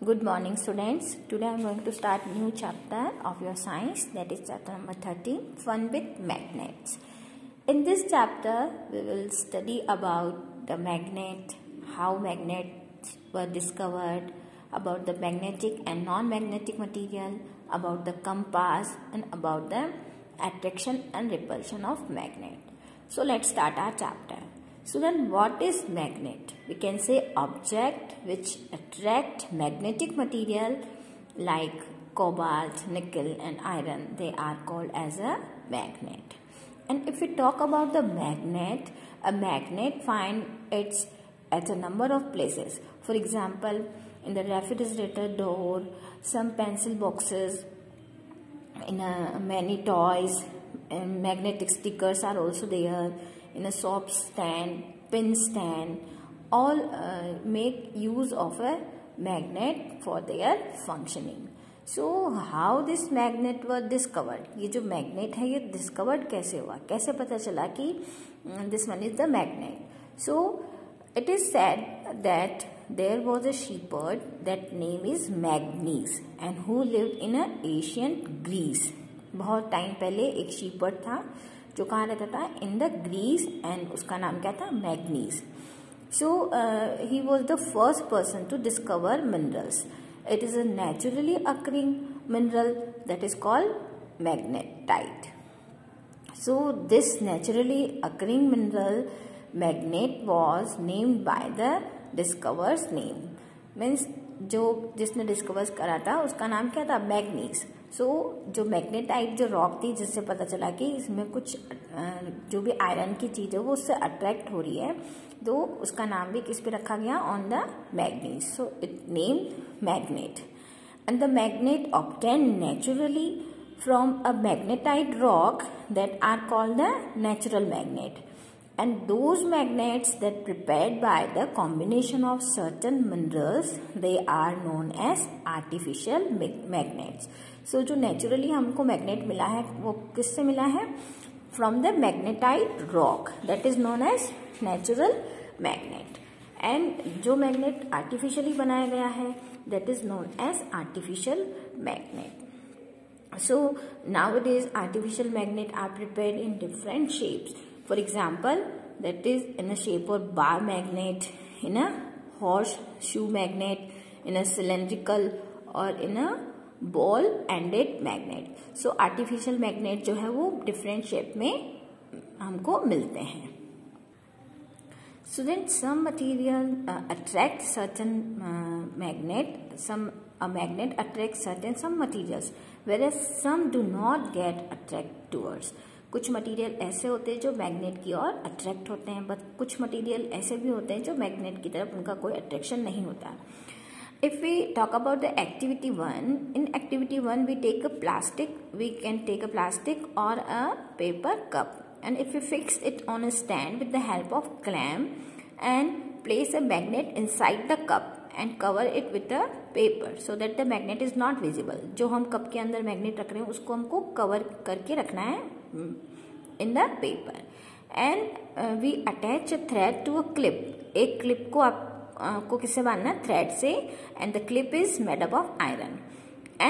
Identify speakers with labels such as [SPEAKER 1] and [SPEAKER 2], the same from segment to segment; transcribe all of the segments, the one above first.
[SPEAKER 1] Good morning students. Today I am going to start new chapter of your science, that is chapter number 13, Fun with Magnets. In this chapter we will study about the magnet, how magnets were discovered, about the magnetic and non-magnetic material, about the compass, and about the attraction and repulsion of magnet. So let's start our chapter. So then what is magnet? We can say object which attract magnetic material like cobalt, nickel and iron. They are called as a magnet. And if we talk about the magnet, a magnet finds its at a number of places. For example, in the refrigerator door, some pencil boxes, in many toys, and magnetic stickers are also there. In a soap stand, pin stand, all make use of a magnet for their functioning. So how this magnet was discovered? ये जो magnet है ये discovered कैसे हुआ? कैसे पता चला कि this one is the magnet? So it is said that there was a shepherd that name is Magnes and who lived in a ancient Greece. बहुत टाइम पहले एक shepherd था जो कहाँ रहता था? इन द ग्रीस, एंड उसका नाम क्या था? Magnes. So he was the first person to discover minerals. It is a naturally occurring mineral that is called magnetite. So this naturally occurring mineral magnet was named by the discovers name. Means जो जिसने discover करा था उसका नाम क्या था? Magnes. सो जो magnetite जो रॉक थी जिससे पता चला कि इसमें कुछ जो भी आयरन की चीज है वो उससे अट्रैक्ट हो रही है, तो उसका नाम भी किस पे रखा गया? On the Magnes. So it name magnet. And the magnet obtain naturally from a magnetite rock that are called the natural magnet. And those magnets that prepared by the combination of certain minerals, they are known as artificial magnets. So जो naturally हमको magnet मिला है वो किससे मिला है? From the magnetite rock, that is known as natural magnet. And जो magnet artificially बनाया गया है that is known as artificial magnet. So nowadays artificial magnet are prepared in different shapes. For example, that is in a shape of bar magnet, in a horseshoe magnet, in a cylindrical or in a ball ended magnet. So artificial magnet जो है वो different shape में हमको मिलते हैं. So then some material attract certain magnet. A magnet attracts some materials, whereas some do not get attract towards. कुछ material ऐसे होते हैं जो मैग्नेट की ओर अट्रैक्ट होते हैं, बट कुछ मटेरियल ऐसे भी होते हैं जो मैग्नेट की तरफ उनका कोई अट्रैक्शन नहीं होता. If we talk about the activity 1, in activity 1 we take a plastic, we can take a plastic और a paper cup, and if you fix it on a stand with the help of clamp and place a magnet inside the cup and cover it with a paper so that the magnet is not visible. जो हम cup के अंदर magnet रख रहे हैं उसको हमको cover करके रखना है in the paper. And we attach a thread to a clip. एक क्लिप को आपको किससे बांधना है? थ्रेड से. and the clip is made up of iron.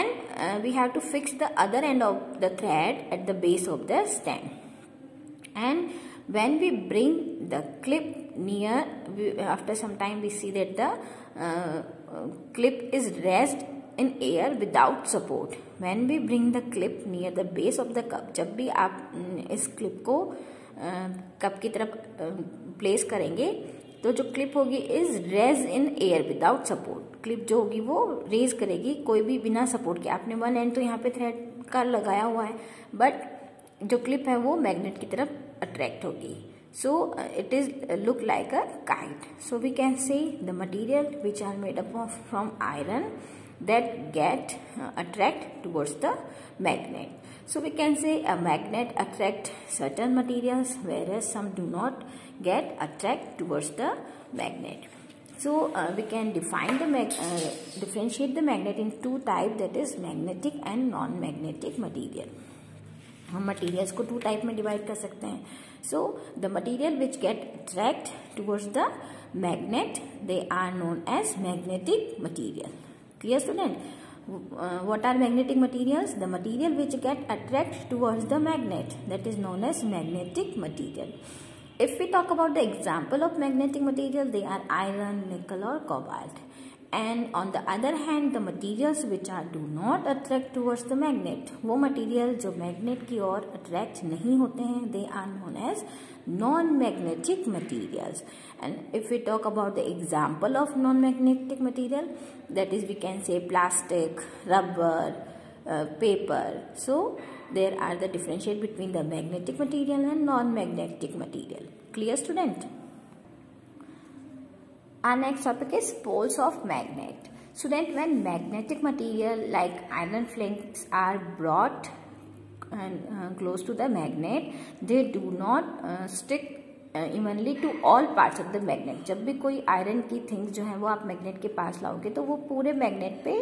[SPEAKER 1] And we have to fix the other end of the thread at the base of the stand. And when we bring the clip near, after some time we see that the clip is raised in air without support. When we bring the clip near the base of the cup, जब भी आप इस clip को cup की तरफ place करेंगे तो जो क्लिप होगी is raise in air without support. Clip जो होगी वो रेज करेगी कोई भी बिना सपोर्ट के. आपने वन एंड तो यहाँ पे थ्रेड का लगाया हुआ है, बट जो क्लिप है वो मैग्नेट की तरफ अट्रैक्ट होगी. So it is look like a kite. So we can say the material which are made up of from iron that get attract towards the magnet. So we can say a magnet attract certain materials whereas some do not get attract towards the magnet. So we can define the differentiate the magnet in two types, that is magnetic and non-magnetic material. हम materials को two type में divide कर सकते हैं. So the material which get attract towards the magnet, they are known as magnetic material. Clear student? What are magnetic materials? The material which get attracted towards the magnet, that is known as magnetic material. If we talk about the example of magnetic material, they are iron, nickel or cobalt. And on the other hand, the materials which do not attract towards the magnet, वो material जो magnet की ओर attract नहीं होते हैं, they are known as non-magnetic materials. And if we talk about the example of non-magnetic material, that is we can say plastic, rubber, paper. So there are the differentiate between the magnetic material and non-magnetic material. Clear student? Our next topic is poles of magnet. Student, when magnetic material like iron flakes are brought close to the magnet, they do not stick evenly to all parts of the magnet. जब भी कोई iron की things जो है वो आप magnet के पास लाओगे तो वो पूरे मैग्नेट पे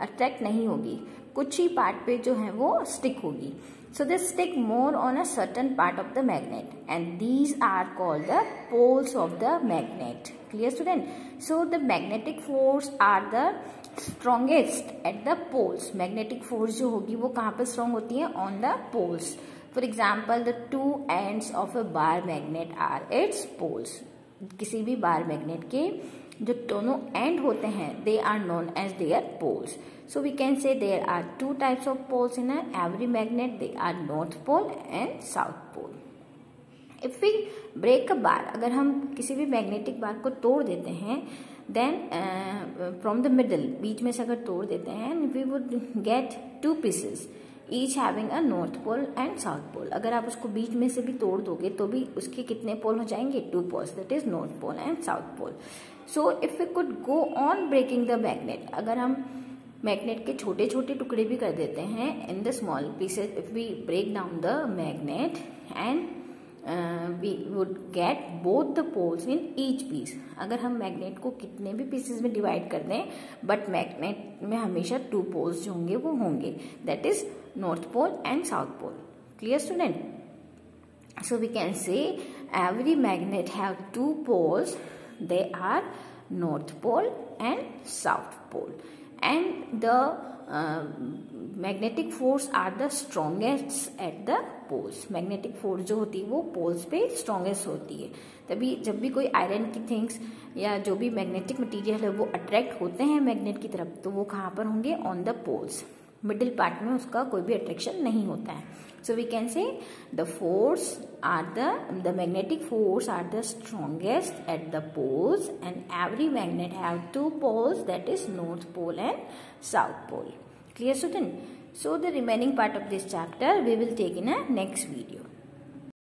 [SPEAKER 1] अट्रैक्ट नहीं होगी, कुछ ही पार्ट पे जो है वो स्टिक होगी. So they stick more on a certain part of the magnet and these are called the poles of the magnet. Clear student? So the magnetic force are the strongest at the poles. Magnetic force जो होगी वो कहाँ पे strong होती है? On the poles. For example, the two ends of a bar magnet are its poles. किसी भी bar magnet के जो दोनों एंड होते हैं, they are known as their poles. So we can say there are two types of poles in every magnet. They are north pole and south pole. If we break a bar, अगर हम किसी भी magnetic बार को तोड़ देते हैं, then from the middle, बीच में से अगर तोड़ देते हैं, we would get two pieces. Each having a north pole and south pole. अगर आप उसको बीच में से भी तोड़ दोगे तो भी उसके कितने पोल हो जाएंगे? Two poles, that is north pole and south pole. So if we could go on breaking the magnet, अगर हम मैग्नेट के छोटे छोटे टुकड़े भी कर देते हैं in the small pieces, if we break down the magnet and we would get both the poles in each piece. अगर हम मैग्नेट को कितने भी पीसेस में डिवाइड कर दें, बट मैग्नेट में हमेशा टू पोल्स जो होंगे वो होंगे, that is north pole and south pole. Clear student? So we can say every magnet have two poles. They are north pole and south pole and the magnetic force are the strongest at the poles. Magnetic force जो होती है वो poles पे strongest होती है. तभी जब भी कोई आयरन की थिंग्स या जो भी मैग्नेटिक मटेरियल है वो अट्रैक्ट होते हैं मैग्नेट की तरफ, तो वो कहाँ पर होंगे? On the poles. Middle part में उसका कोई भी अट्रैक्शन नहीं होता है. So we can say the force are the magnetic force are the strongest at the poles and every magnet have two poles, that is north pole and south pole. Clear student? So the remaining part of this chapter we will take in a next video.